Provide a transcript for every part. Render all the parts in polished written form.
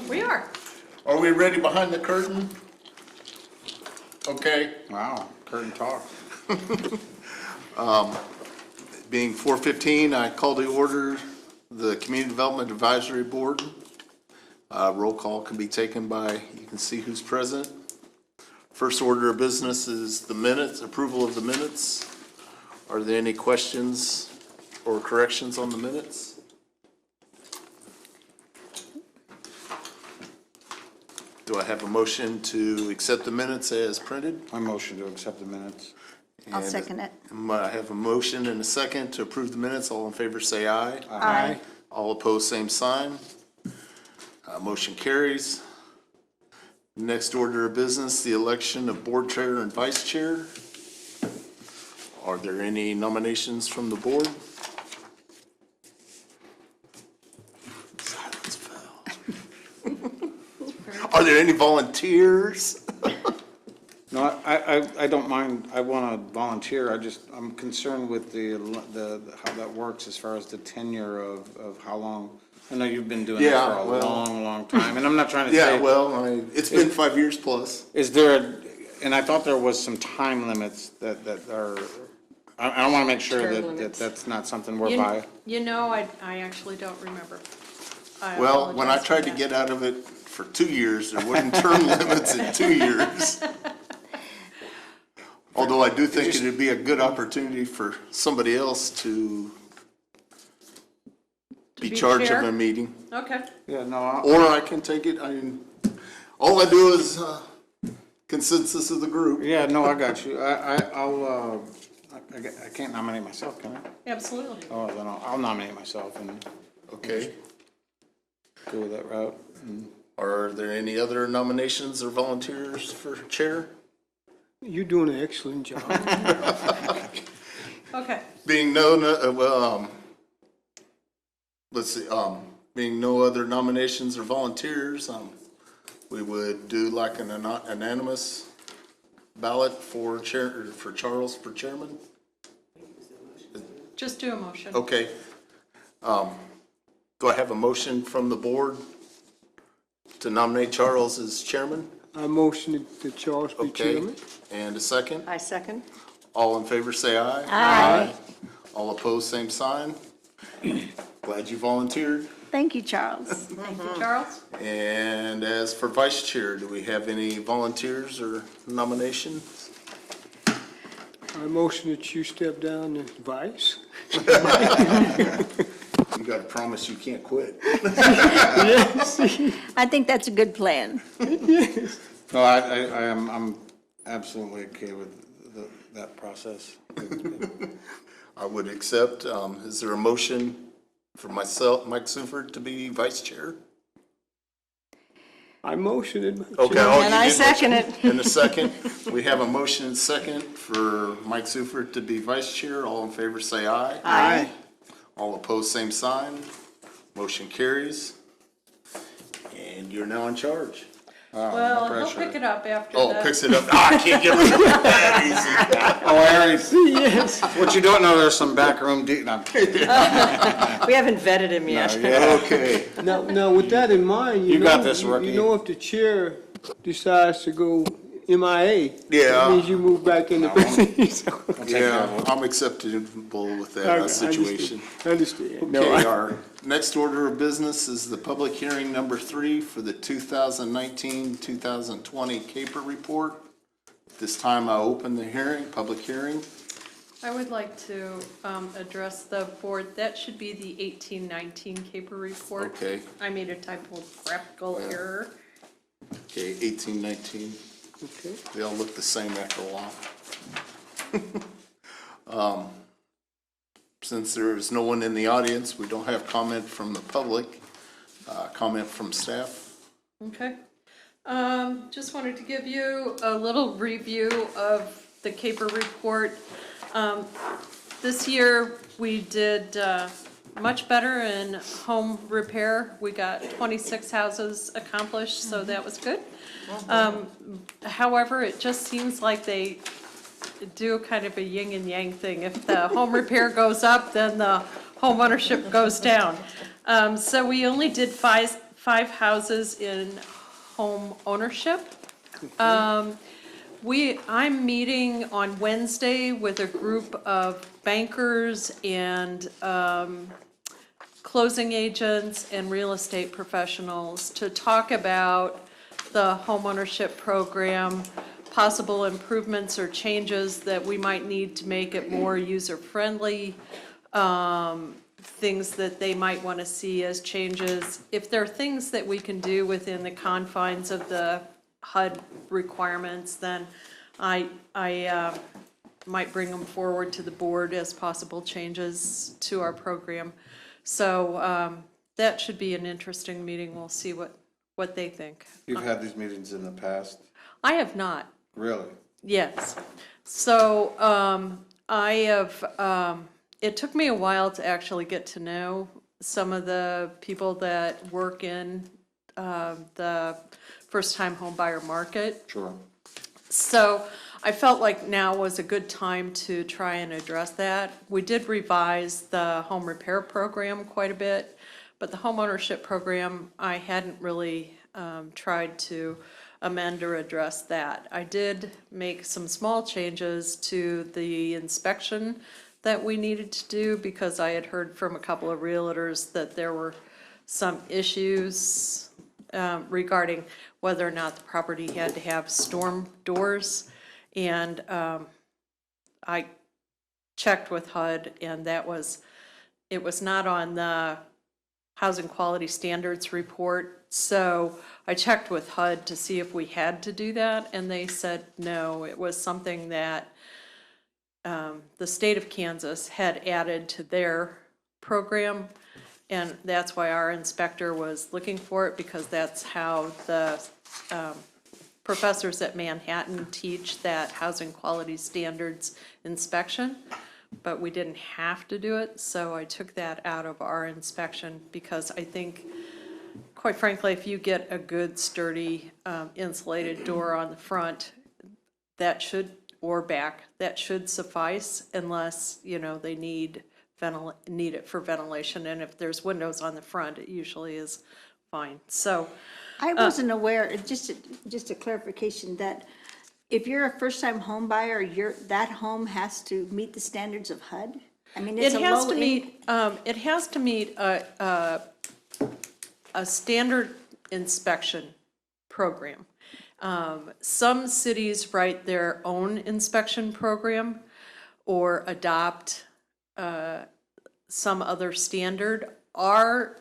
We are. Are we ready behind the curtain? Okay. Wow, curtain talk. Being 4:15, I call to order the Community Development Advisory Board. Roll call can be taken by, you can see who's present. First order of business is the minutes, approval of the minutes. Are there any questions or corrections on the minutes? Do I have a motion to accept the minutes as printed? I motion to accept the minutes. I'll And second it. I have a motion and a second to approve the minutes. All in favor say aye. Aye. All opposed, same sign. Motion carries. Next order of business, the election of board chair and vice chair. Are there any nominations from the board? Silence fell. Are there any volunteers? No, I don't mind, I want to volunteer, I'm concerned with the, how that works as far as the tenure of how long. I know you've been doing this Yeah, for a well- long time, and I'm not trying to Yeah, say. well, it's been 5 years plus. Is there, and I thought there was some time limits that are, I don't want to make sure Term that limits. that's not something we're by. You know, I actually don't remember. I Well, when I apologize for tried to that. get out of it for 2 years, there wasn't term limits in 2 years. Although I do think it'd be a good opportunity for somebody else to be be charged of chair? a meeting. Okay, Yeah, no, Or I can take it, all I do is consensus of the group. yeah, no, I got you. I can't nominate myself, can I? absolutely. Oh, then I'll nominate myself and Okay. go with that route. Are there any other nominations or volunteers for chair? You're doing an excellent job. Okay, Being let's see, being no other nominations or volunteers, we would do like an anonymous ballot for chair, for Charles for chairman. just do a motion. Okay. Do I have a motion from the board to nominate Charles as chairman? I motion that Charles be Okay. chairman. And a second? I second. All in favor, say aye. Aye. All opposed, same sign. Glad you volunteered. Thank you, Charles. Thank you, Charles. And as for vice chair, do we have any volunteers or nominations? I motion that you step down as vice. You gotta promise you can't quit. I think that's a good plan. No, I'm absolutely okay with that process. I would accept. Is there a motion for myself, Mike Suford, to be vice chair? I motion it. Okay. oh, And you I did second motion. it. In a second, we have a motion and second for Mike Suford to be vice chair. All in favor, say aye. Aye. All opposed, same sign. Motion carries. And you're now in charge. Well, he'll pressure. pick it up after Oh, that. picks it up. I can't get rid of that easy. Oh, I already, Yes. what you don't know, there's some backroom no. We haven't vetted him yet. Yeah. Okay. Now, with that in mind, You know, got this, rookie. You know, if the chair decides to go MIA, Yeah. that means you move back into business. I'll take care of Yeah, it. I'm acceptable with I that situation. understand. No, Okay, our next order of business is the public hearing number 3 for the 2019-2020 CAPER report. At this time, I open the hearing, public hearing. I would like to address the board. That should be the 1819 CAPER report. Okay. I made a typographical error. Okay, 1819. Okay. They all look the same after a while. Since there is no one in the audience, we don't have comment from the public, comment from staff. Okay. Just wanted to give you a little review of the CAPER report. This year, we did much better in home repair. We got 26 houses accomplished, so that was good. However, it just seems like they do kind of a yin and yang thing. If the home repair goes up, then the home ownership goes down. So we only did five 5 houses in home ownership. I'm meeting on Wednesday with a group of bankers and closing agents and real estate professionals to talk about the homeownership program, possible improvements or changes that we might need to make it more user-friendly, things that they might want to see as changes. If there are things that we can do within the confines of the HUD requirements, then I might bring them forward to the board as possible changes to our program. So that should be an interesting meeting. We'll see what they think. You've had these meetings in the past? I have not. Really? Yes. So I have, it took me a while to actually get to know some of the people that work in the first-time home buyer market. Sure. So I felt like now was a good time to try and address that. We did revise the home repair program quite a bit, but the home ownership program, I hadn't really tried to amend or address that. I did make some small changes to the inspection that we needed to do because I had heard from a couple of realtors that there were some issues regarding whether or not the property had to have storm doors. And I checked with HUD, and it was not on the Housing Quality Standards report. So I checked with HUD to see if we had to do that, and they said no. It was something that the state of Kansas had added to their program, and that's why our inspector was looking for it, because that's how the professors at Manhattan teach that housing quality standards inspection, but we didn't have to do it, so I took that out of our inspection because I think, quite frankly, if you get a good sturdy insulated door on the front, that should, or back, that should suffice unless, they need it for ventilation, and if there's windows on the front, it usually is fine. So I wasn't aware, just a clarification, that if you're a first-time home buyer, that home has to meet the standards of HUD? I mean, it's it a has low to meet, it has to meet a standard inspection program. Some cities write their own inspection program or adopt some other standard. Our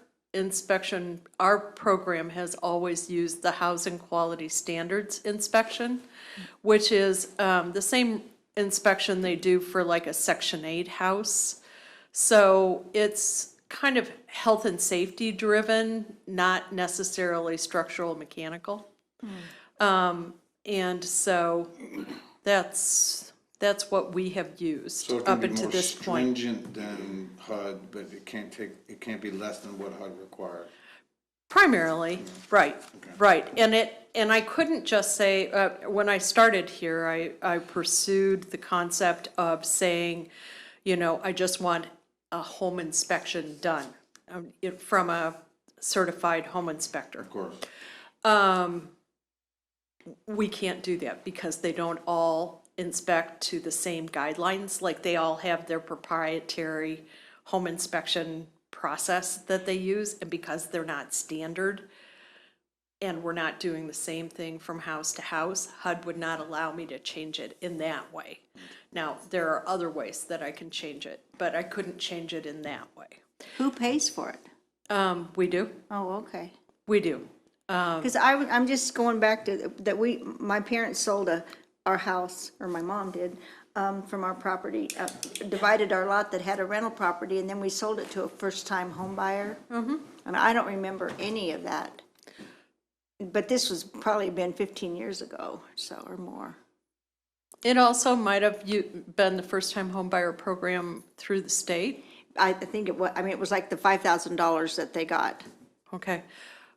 program has always used the Housing Quality Standards inspection, which is the same inspection they do for like a Section 8 house. So it's kind of health and safety driven, not necessarily structural mechanical. And so that's what we have used So it can up be until more this point. stringent than HUD, but it can't be less than what HUD requires. Primarily, right, right. And I couldn't just say, when I started here, I pursued the concept of saying, I just want a home inspection done from a certified home inspector. Of course. We can't do that because they don't all inspect to the same guidelines. Like they all have their proprietary home inspection process that they use, and because they're not standard and we're not doing the same thing from house to house, HUD would not allow me to change it in that way. Now, there are other ways that I can change it, but I couldn't change it in that way. Who pays for it? We do, Oh, okay. we do. Because I'm just going back to that my parents sold our house, or my mom did, from our property, divided our lot that had a rental property, and then we sold it to a first-time home buyer. Mm-hmm. And I don't remember any of that. But this was probably been 15 years ago, so, or more. It also might have been the first-time home buyer program through the state. I think it was, it was like the $5,000 that they got Okay.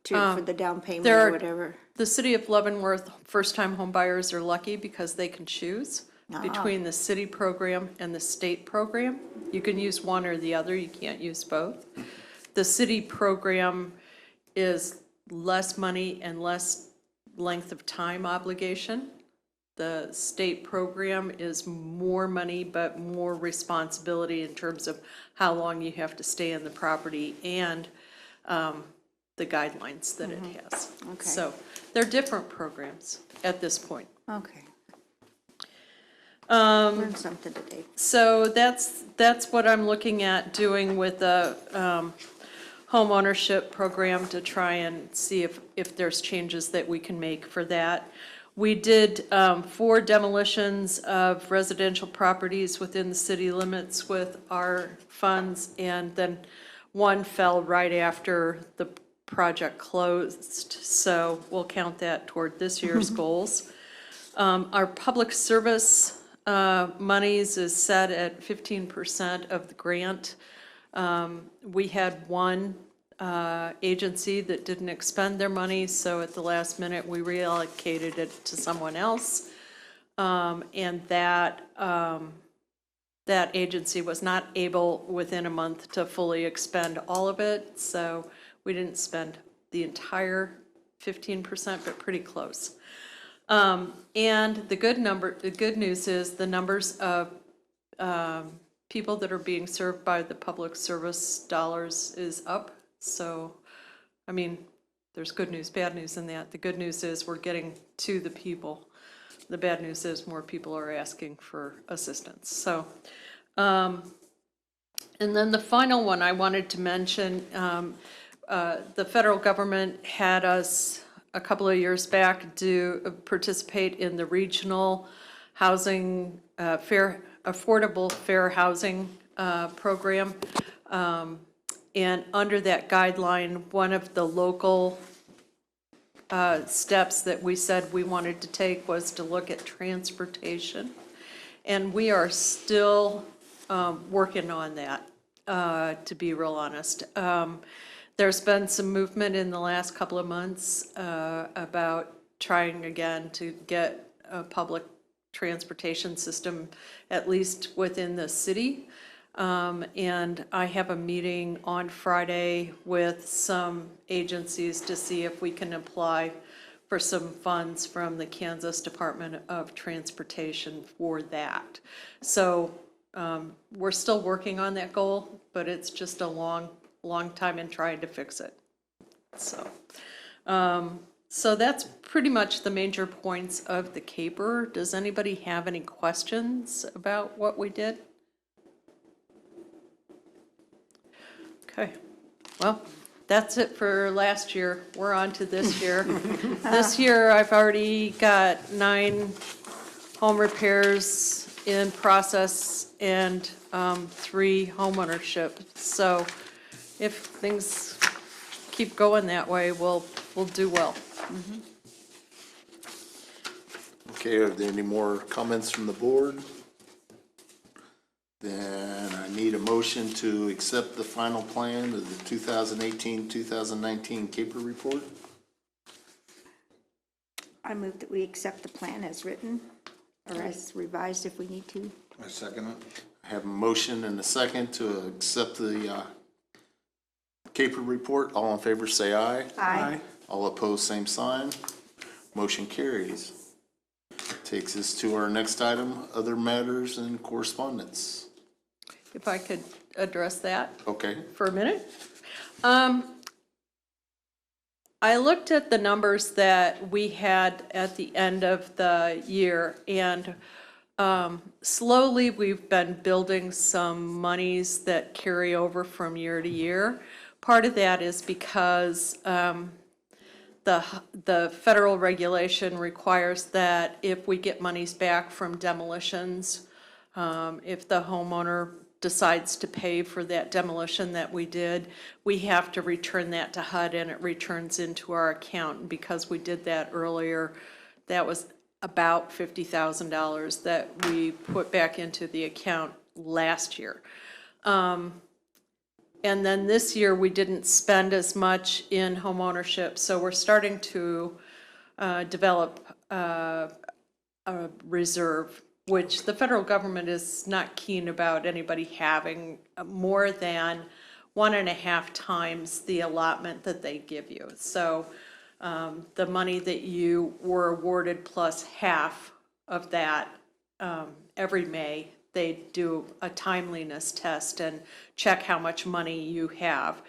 for the down payment there or are- whatever. The city of Leavenworth first-time home buyers are lucky because they can choose between the city program and the state program. You can use one or the other, you can't use both. The city program is less money and less length of time obligation. The state program is more money, but more responsibility in terms of how long you have to stay in the property and the guidelines that it has. Okay. So they're different programs at this point. Okay. Learned something today. So that's what I'm looking at doing with the home ownership program to try and see if there's changes that we can make for that. We did 4 demolitions of residential properties within the city limits with our funds, and then 1 fell right after the project closed, so we'll count that toward this year's goals. Our public service monies is set at 15% of the grant. We had 1 agency that didn't expend their money, so at the last minute, we reallocated it to someone else. And that agency was not able within a month to fully expend all of it, so we didn't spend the entire 15%, but pretty close. And the good news is the numbers of people that are being served by the public service dollars is up. So, I mean, there's good news, bad news in that. The good news is we're getting to the people. The bad news is more people are asking for assistance. So, and then the final one I wanted to mention, the federal government had us a couple of years back participate in the regional housing, affordable fair housing program. And under that guideline, one of the local steps that we said we wanted to take was to look at transportation. And we are still working on that, to be real honest. There's been some movement in the last couple of months about trying again to get a public transportation system, at least within the city. And I have a meeting on Friday with some agencies to see if we can apply for some funds from the Kansas Department of Transportation for that. So we're still working on that goal, but it's just a long time in trying to fix it. So, so that's pretty much the major points of the caper. Does anybody have any questions about what we did? Okay, well, that's it for last year. We're on to this year. This year, I've already got 9 home repairs in process and 3 homeownership. So if things keep going that way, we'll do well. Okay, are there any more comments from the board? Then I need a motion to accept the final plan of the 2018-2019 CAPER report. I move that we accept the plan as written, or as revised if we need to. I second it. I have a motion and a second to accept the CAPER report. All in favor say aye. Aye. All opposed, same sign. Motion carries. Takes us to our next item, other matters and correspondence. If I could address that Okay. for a minute. I looked at the numbers that we had at the end of the year, and slowly we've been building some monies that carry over from year to year. Part of that is because the federal regulation requires that if we get monies back from demolitions, if the homeowner decides to pay for that demolition that we did, we have to return that to HUD and it returns into our account. And because we did that earlier, that was about $50,000 that we put back into the account last year. And then this year, we didn't spend as much in homeownership, so we're starting to develop a reserve, which the federal government is not keen about anybody having more than 1.5 times the allotment that they give you. So the money that you were awarded plus half of that, every May, they do a timeliness test and check how much money you have.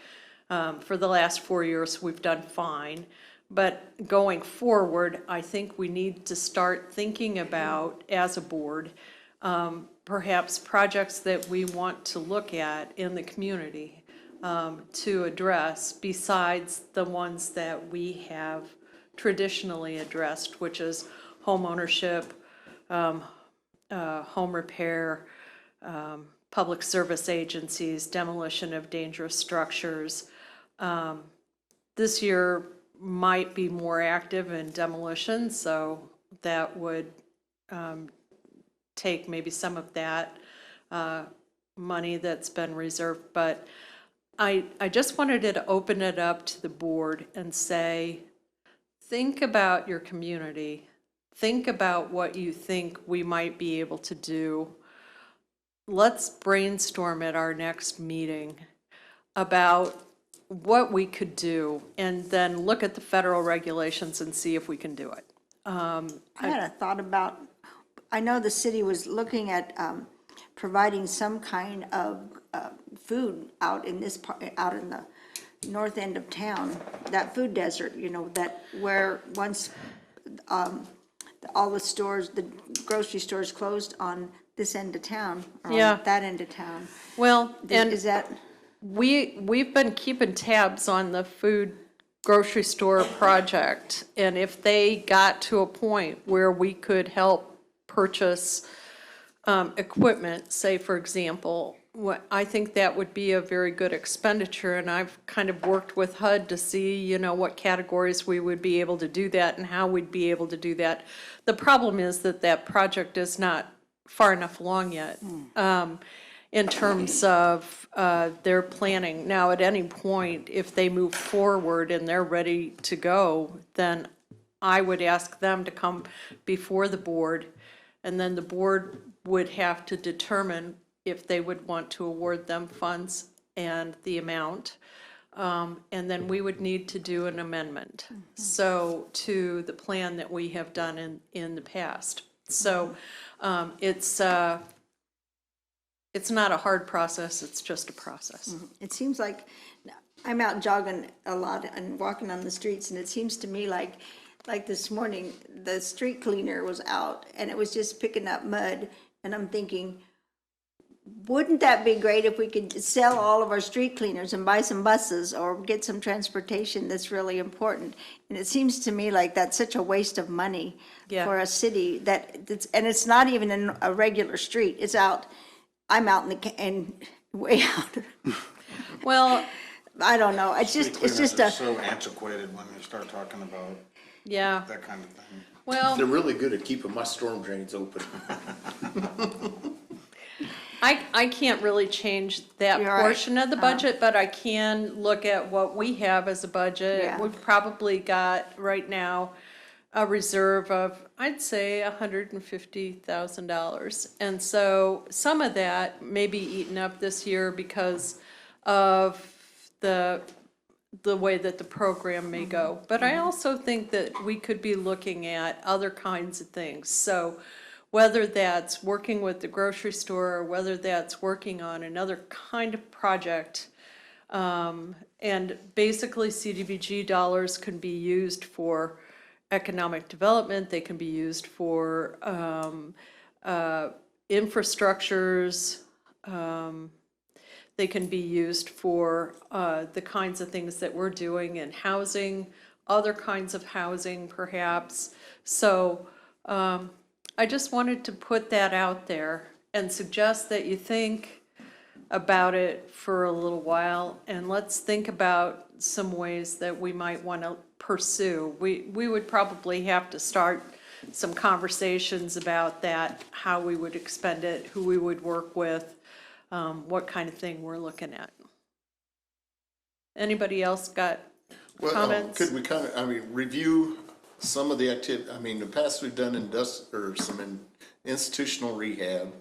For the last 4 years, we've done fine. But going forward, I think we need to start thinking about, as a board, perhaps projects that we want to look at in the community to address, besides the ones that we have traditionally addressed, which is home ownership, home repair, public service agencies, demolition of dangerous structures. This year might be more active in demolition, so that would take maybe some of that money that's been reserved. But I just wanted to open it up to the board and say, think about your community. Think about what you think we might be able to do. Let's brainstorm at our next meeting about what we could do, and then look at the federal regulations and see if we can do it. I had a thought about, I know the city was looking at providing some kind of food out in this part, out in the north end of town, that food desert, you know, that where once all the stores, the grocery stores closed on this end of town, or Yeah. on that end of town. Well, and Is that, we've been keeping tabs on the food grocery store project, and if they got to a point where we could help purchase equipment, say, for example, I think that would be a very good expenditure, and I've kind of worked with HUD to see, you know, what categories we would be able to do that and how we'd be able to do that. The problem is that that project is not far enough along yet in terms of their planning. Now, at any point, if they move forward and they're ready to go, then I would ask them to come before the board, and then the board would have to determine if they would want to award them funds and the amount. And then we would need to do an amendment, so, to the plan that we have done in the past. So it's not a hard process, it's just a process. it seems like, I'm out jogging a lot and walking on the streets, and it seems to me like this morning, the street cleaner was out, and it was just picking up mud, and I'm thinking, wouldn't that be great if we could sell all of our street cleaners and buy some buses or get some transportation that's really important? And it seems to me like that's such a waste of money Yeah. for a city and it's not even in a regular street. It's out, I'm out and way out. Well, I don't know. It's just Cleaners are a, so antiquated when you start talking about yeah, that kind of thing. well, They're really good at keeping my storm drains open. I can't really change that You're right. portion of the budget, but I can look at what we have as a budget. Yeah. We've probably got, right now, a reserve of, I'd say, $150,000. And so some of that may be eaten up this year because of the way that the program may go. But I also think that we could be looking at other kinds of things. So whether that's working with the grocery store, or whether that's working on another kind of project. And basically CDBG dollars can be used for economic development, they can be used for infrastructures, they can be used for the kinds of things that we're doing in housing, other kinds of housing perhaps. So I just wanted to put that out there and suggest that you think about it for a little while, and let's think about some ways that we might want to pursue. We would probably have to start some conversations about that, how we would expend it, who we would work with, what kind of thing we're looking at. Anybody else got Well, comments? could we review some of the activity, in the past, we've done institutional rehab.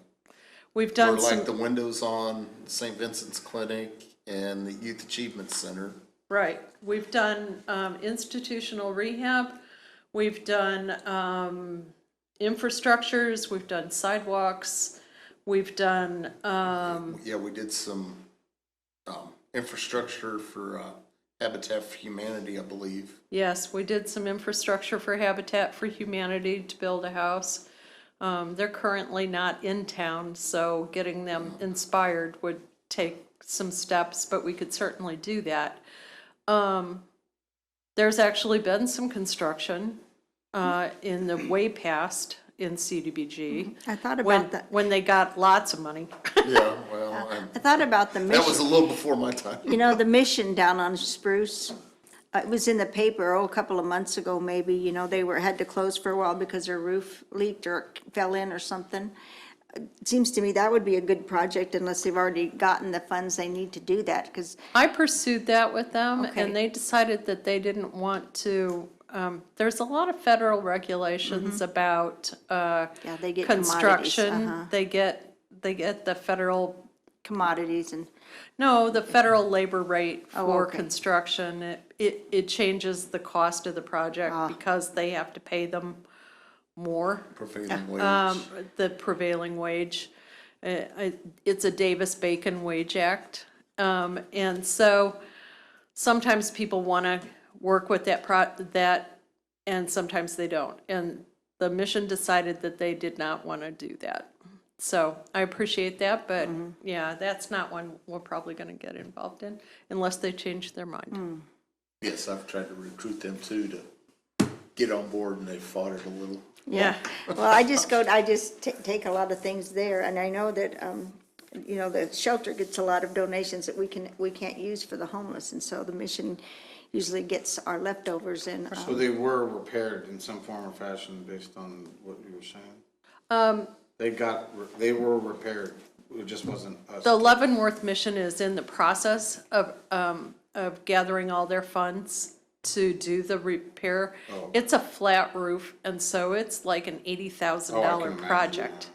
We've Or done like some, the windows on St. Vincent's Clinic and the Youth Achievement Center. Right. We've done institutional rehab, we've done infrastructures, we've done sidewalks, we've done, Yeah, we did some infrastructure for Habitat for Humanity, I believe. yes, we did some infrastructure for Habitat for Humanity to build a house. They're currently not in town, so getting them inspired would take some steps, but we could certainly do that. There's actually been some construction in the way past in CDBG. I thought when- about that. When they got lots of money. Yeah, well, I thought about the that was mission, a little before my time. you know, the mission down on Spruce. It was in the paper, a couple of months ago, maybe, you know, had to close for a while because their roof leaked or fell in or something. It seems to me that would be a good project unless they've already gotten the funds they need to do that, because, I pursued that with them, Okay. and they decided that they didn't want to, there's a lot of federal regulations about yeah, they get commodities. construction. They get the federal, Commodities and, no, the federal labor rate Oh, for okay. construction. It changes the cost of the project because they have to pay them more. Prevailing wage. The prevailing wage. It's a Davis-Bacon Wage Act. And so sometimes people want to work with that, and sometimes they don't. And the mission decided that they did not want to do that. So I appreciate that, but yeah, that's not one we're probably going to get involved in unless they change their mind. Yes, I've tried to recruit them too to get on board, and they fought it a little. Yeah. well, I just take a lot of things there, and I know that, you know, the shelter gets a lot of donations that we can't use for the homeless, and so the mission usually gets our leftovers and, So they were repaired in some form or fashion based on what you were saying? They were repaired, it just wasn't us. The Leavenworth mission is in the process of gathering all their funds to do the repair. Oh. It's a flat roof, and so it's like an Oh, I $80,000 can imagine, project.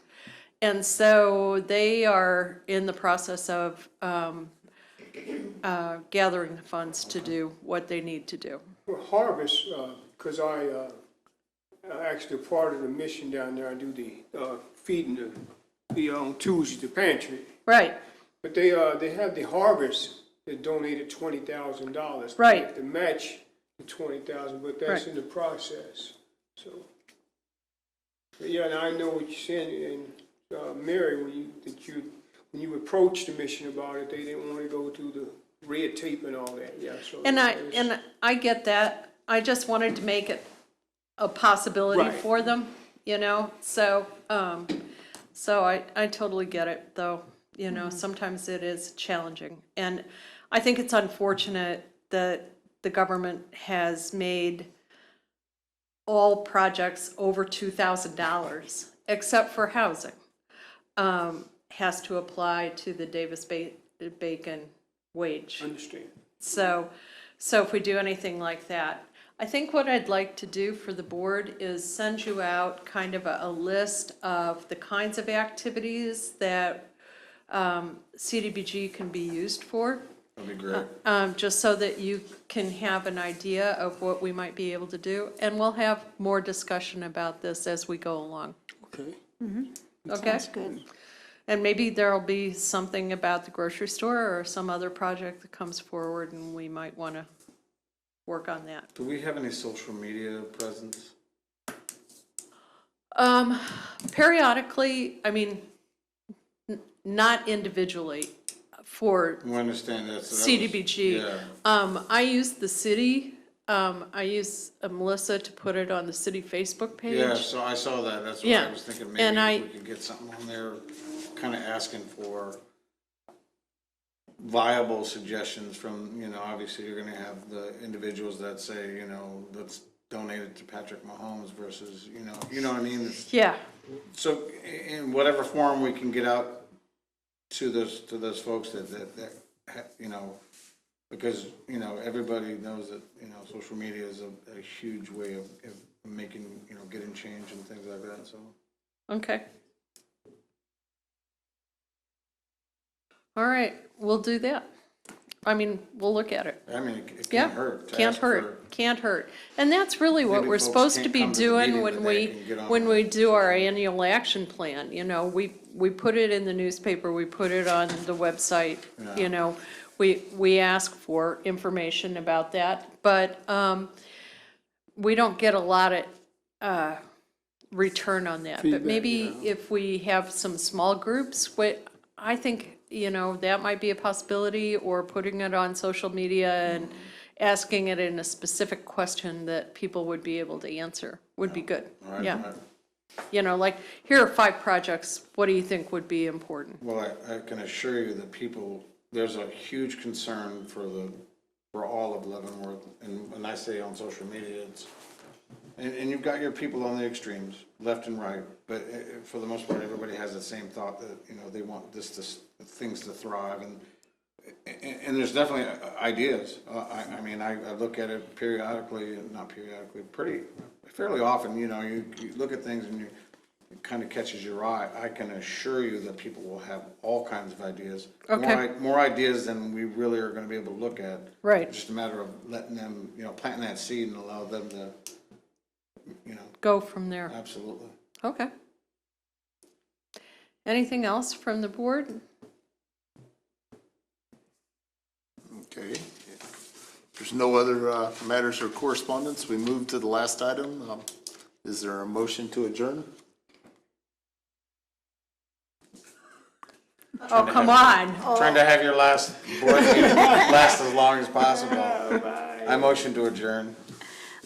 And so they are in the process of gathering the funds to do what they need to do. Well, Harvest, because I actually part of the mission down there, I do the feeding on Tuesday, the pantry. Right, But they have the Harvest that donated $20,000. Right. They have to match the 20,000, but that's Right. in the process, so. But yeah, and I know what you're saying, and Mary, when you approached the mission about it, they didn't want to go through the red tape and all that, yeah, so. and it's- I get that. I just wanted to make it a possibility Right. for them, you know, so I totally get it, though, you know, sometimes it is challenging. And I think it's unfortunate that the government has made all projects over $2,000, except for housing, has to apply to the Davis-Bacon wage. Understand. So if we do anything like that, I think what I'd like to do for the board is send you out kind of a list of the kinds of activities that CDBG can be used for, That'd be great. just so that you can have an idea of what we might be able to do. And we'll have more discussion about this as we go along, Okay. okay? That's good. And maybe there'll be something about the grocery store or some other project that comes forward, and we might want to work on that. Do we have any social media presence? Periodically, I mean, not individually for We understand that. So that was- CDBG. Yeah. I use the city, I use Melissa to put it on the city Facebook page. Yeah, so I saw that, that's what Yeah, I was thinking, and maybe if we could get something on there, kind of asking for viable suggestions from, you know, obviously you're gonna have the individuals that say, you know, let's donate it to Patrick Mahomes versus, you know what I mean? It's- Yeah, So in whatever form we can get out to those folks that, you know, because, you know, everybody knows that, you know, social media is a huge way of making, you know, getting change and things like that, so. okay. All right, we'll do that. I mean, we'll look at it. I mean, it Yeah, can't hurt. to can't ask for- hurt, can't hurt. And that's really what Maybe we're folks supposed to can't be come to the doing meeting, when but they we, can get on when our we do our annual action plan, you know, we put it in the newspaper, we put it on the website, you know, we ask for information about that, but, we don't get a lot of, return on that. But Feedback, maybe if we have some small groups, I think, you know, that might be a possibility, or putting it on social media and asking it in a specific question that people would be able to answer would be good. All right, Yeah. all right. You know, like, here are 5 projects, what do you think would be important? Well, I can assure you that people, there's a huge concern for all of Leavenworth, and when I say on social media, it's, and you've got your people on the extremes, left and right, but for the most part, everybody has the same thought that, you know, they want things to thrive, and there's definitely ideas. I mean, I look at it periodically, not periodically, fairly often, you know, you look at things and it kind of catches your eye. I can assure you that people will have all kinds of ideas. Okay. More ideas than we really are gonna be able to look at. Right. It's just a matter of letting them, you know, planting that seed and allow them to, you know, Go from there. absolutely. Okay. Anything else from the board? Okay. There's no other matters or correspondence. We move to the last item. Is there a motion to adjourn? Oh, come on. Trying to have your last board meeting last as long as possible. I motion to adjourn.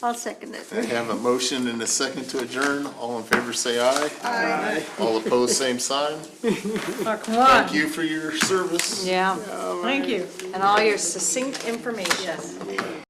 I'll second it. I have a motion and a second to adjourn. All in favor, say aye. Aye. All opposed, same sign. Oh, come on. Thank you for your service. Yeah, thank you. And all your succinct information.